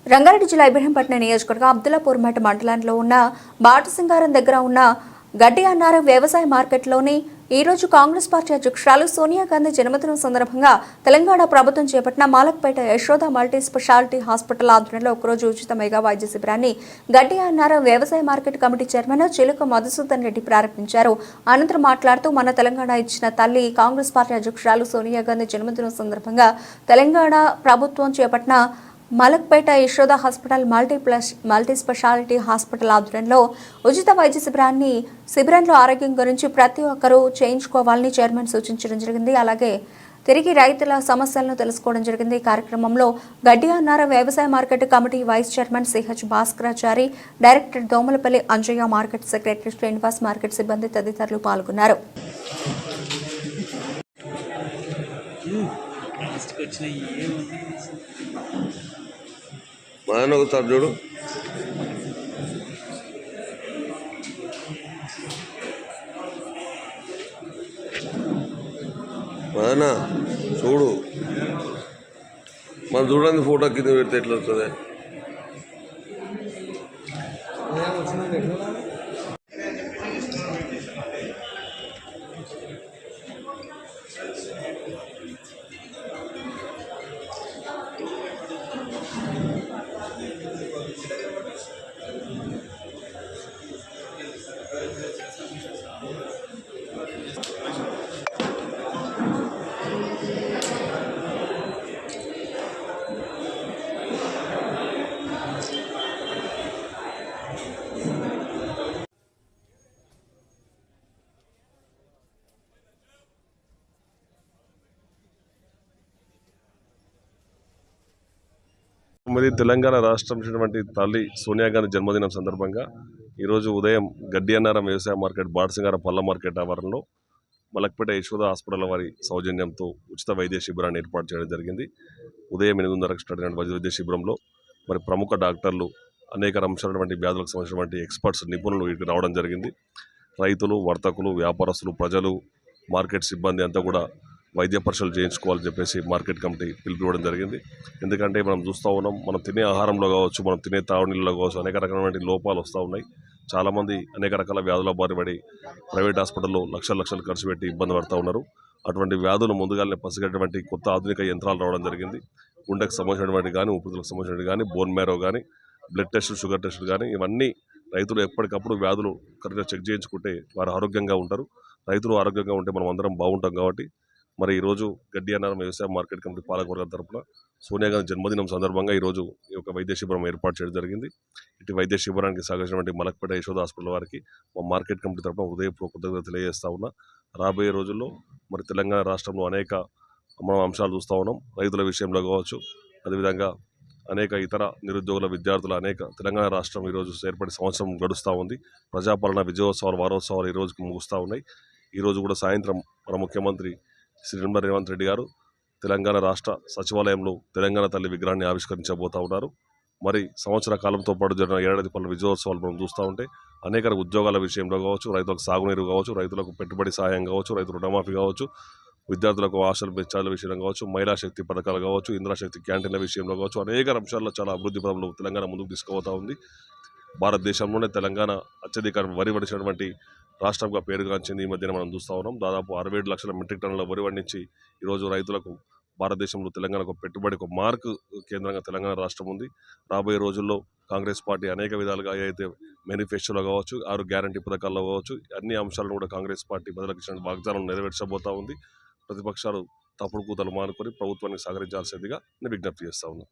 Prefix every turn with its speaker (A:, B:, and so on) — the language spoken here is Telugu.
A: రంగారెడ్డి జిల్లా ఇబ్రహీంపట్నం నియోజకవర్గం అబ్దుల్లాపూర్మేట మండలంలో ఉన్న బాటసింగారం దగ్గర ఉన్న గడ్డి అన్నారం వ్యవసాయ మార్కెట్లోని ఈ రోజు కాంగ్రెస్ పార్టీ అధ్యక్షురాలు సోనియా గాంధీ జన్మదినం సందర్భంగా తెలంగాణ ప్రభుత్వం చేపట్టిన మాలక్పేట యశోద మల్టీ స్పెషాలిటీ హాస్పిటల్ ఆధ్వర్యంలో ఒకరోజు ఉచిత మెగా వైద్య శిబిరాన్ని గడ్డి అన్నారం వ్యవసాయ మార్కెట్ కమిటీ చైర్మన్ చిలుక మధుసూదన్ రెడ్డి ప్రారంభించారు. అనంతరం మాట్లాడుతూ మన తెలంగాణ ఇచ్చిన తల్లి కాంగ్రెస్ పార్టీ అధ్యక్షురాలు సోనియా గాంధీ జన్మదినం సందర్భంగా తెలంగాణ ప్రభుత్వం చేపట్టిన Malakpet Yashoda hospital multi speciality hospital ఆధ్వర్యంలో ఉచిత వైద్య శిబిరంలో ఆరోగ్యం గురించి ప్రతి ఒక్కరూ చేయించుకోవాలని చైర్మన్ సూచించడం జరిగింది. అలాగే తిరిగి రైతుల సమస్యలను తెలుసుకోవడం జరిగింది. ఈ కార్యక్రమంలో గడ్డి అన్నారం వ్యవసాయ market committee vice chairman CH Bhaskarachari, director Domalapalli Anjaiah, market secretary Srinivas, market సిబ్బంది తదితరులు పాల్గొన్నారు.
B: ఒకసారి చూడు. చూడు మనం చూడండి, ఫోటో కింద పెడితే ఎట్లా వస్తుంది. మరి తెలంగాణ రాష్ట్రం తల్లి సోనియా గాంధీ జన్మదినం సందర్భంగా ఈరోజు ఉదయం గడ్డి అన్నారం వ్యవసాయ మార్కెట్, బాటసింగారం పళ్ళ మార్కెట్ ఆవరణలో మలక్పేట యశోద హాస్పిటల్ వారి సౌజన్యంతో ఉచిత వైద్య శిబిరాన్ని ఏర్పాటు చేయడం జరిగింది. ఉదయం 8:30 స్టార్ట్ అయిన వైద్య శిబిరంలో మరి ప్రముఖ డాక్టర్లు, అనేక అంశాలైనటువంటి వ్యాధులకు సంబంధించినటువంటి ఎక్స్పర్ట్స్, నిపుణులు వీటికి రావడం జరిగింది. రైతులు, వర్తకులు, వ్యాపారస్తులు, ప్రజలు, మార్కెట్ సిబ్బంది అంతా కూడా వైద్య పరీక్షలు చేయించుకోవాలని చెప్పేసి మార్కెట్ కమిటీ పిలుపు ఇవ్వడం జరిగింది. ఎందుకంటే మనం చూస్తూ ఉన్నాం, మనం తినే ఆహారంలో కావచ్చు, మనం తినే తాగునీళ్ళలో కావచ్చు, అనేక రకమైన లోపాలు వస్తూ ఉన్నాయి. చాలామంది అనేక రకాల వ్యాధుల బారి పడి ప్రైవేట్ హాస్పిటల్లో లక్షలు ఖర్చు పెట్టి ఇబ్బంది పడుతూ ఉన్నారు. అటువంటి వ్యాధులు ముందుగానే పసిగట్టేటువంటి కొత్త ఆధునిక యంత్రాలు రావడం జరిగింది. గుండెకు సంబంధించినటువంటి కానీ, ఊపిరితిత్తులకు సంబంధించినటువంటి కానీ, బోన్ మ్యారో కానీ, బ్లడ్ టెస్టులు, షుగర్ టెస్టులు కానీ, ఇవన్నీ రైతులు ఎప్పటికప్పుడు వ్యాధులు కరెక్ట్గా చెక్ చేయించుకుంటే వారు ఆరోగ్యంగా ఉంటారు. రైతులు ఆరోగ్యంగా ఉంటే మనం అందరం బాగుంటాం. కాబట్టి మరి ఈరోజు గడ్డి అన్నారం వ్యవసాయ మార్కెట్ కమిటీ పాలకవర్గం తరఫున సోనియా గాంధీ జన్మదినం సందర్భంగా ఈరోజు ఈ యొక్క వైద్య శిబిరం ఏర్పాటు చేయడం జరిగింది. ఇటు వైద్య శిబిరానికి సహకరించినటువంటి మలక్పేట యశోద హాస్పిటల్ వారికి మా మార్కెట్ కమిటీ తరఫున హృదయపూర్వక కృతజ్ఞతలు తెలియజేస్తా ఉన్నా. రాబోయే రోజుల్లో మరి తెలంగాణ రాష్ట్రంలో అనేక మనం అంశాలు చూస్తూ ఉన్నాం. రైతుల విషయంలో కావచ్చు, అదేవిధంగా అనేక ఇతర నిరుద్యోగుల, విద్యార్థుల అనేక తెలంగాణ రాష్ట్రం ఈరోజు ఏర్పడి సంవత్సరం గడుస్తూ ఉంది. ప్రజాపాలన విజయోత్సవాలు, వారోత్సవాలు ఈ రోజుకి ముగుస్తూ ఉన్నాయి. ఈరోజు కూడా సాయంత్రం మన ముఖ్యమంత్రి శ్రీ నిర్మలా రేవంత్ రెడ్డి గారు తెలంగాణ రాష్ట్ర సచివాలయంలో తెలంగాణ తల్లి విగ్రహాన్ని ఆవిష్కరించబోతూ ఉన్నారు. మరి సంవత్సర కాలంతో పాటు జరిగిన ఏడాది పనుల విజయోత్సవాలు మనం చూస్తూ ఉంటే అనేక ఉద్యోగాల విషయంలో కావచ్చు, రైతులకు సాగునీరు కావచ్చు, రైతులకు పెట్టుబడి సహాయం కావచ్చు, రైతు రుణమాఫీ కావచ్చు, విద్యార్థులకు హాస్టల్ పెంచాల విషయంలో కావచ్చు, మహిళా శక్తి పథకాలు కావచ్చు, ఇంద్రాశక్తి క్యాంటీన్ల విషయంలో కావచ్చు, అనేక అంశాల్లో చాలా అభివృద్ధి పదంలో తెలంగాణ ముందుకు తీసుకుపోతూ ఉంది. భారతదేశంలోనే తెలంగాణ అత్యధిక వరి పండించినటువంటి రాష్ట్రంగా పేరుగాంచింది. ఈ మధ్యన మనం చూస్తూ ఉన్నాం. దాదాపు 67 లక్షల మెట్రిక్ టన్నుల వరి పండించి ఈరోజు రైతులకు భారతదేశంలో తెలంగాణకు పెట్టుబడి ఒక మార్కు కేంద్రంగా తెలంగాణ రాష్ట్రం ఉంది. రాబోయే రోజుల్లో కాంగ్రెస్ పార్టీ అనేక విధాలుగా ఏదైతే మేనిఫెస్టోలో కావచ్చు, 6 గ్యారంటీ పథకాల్లో కావచ్చు, అన్ని అంశాలను కూడా కాంగ్రెస్ పార్టీ ప్రజలకు ఇచ్చిన వాగ్దానం నెరవేర్చబోతూ ఉంది. ప్రతిపక్షాలు తప్పుడు కూతలు మానుకొని ప్రభుత్వానికి సహకరించాల్సిందిగా నేను విజ్ఞప్తి చేస్తా ఉన్నాను.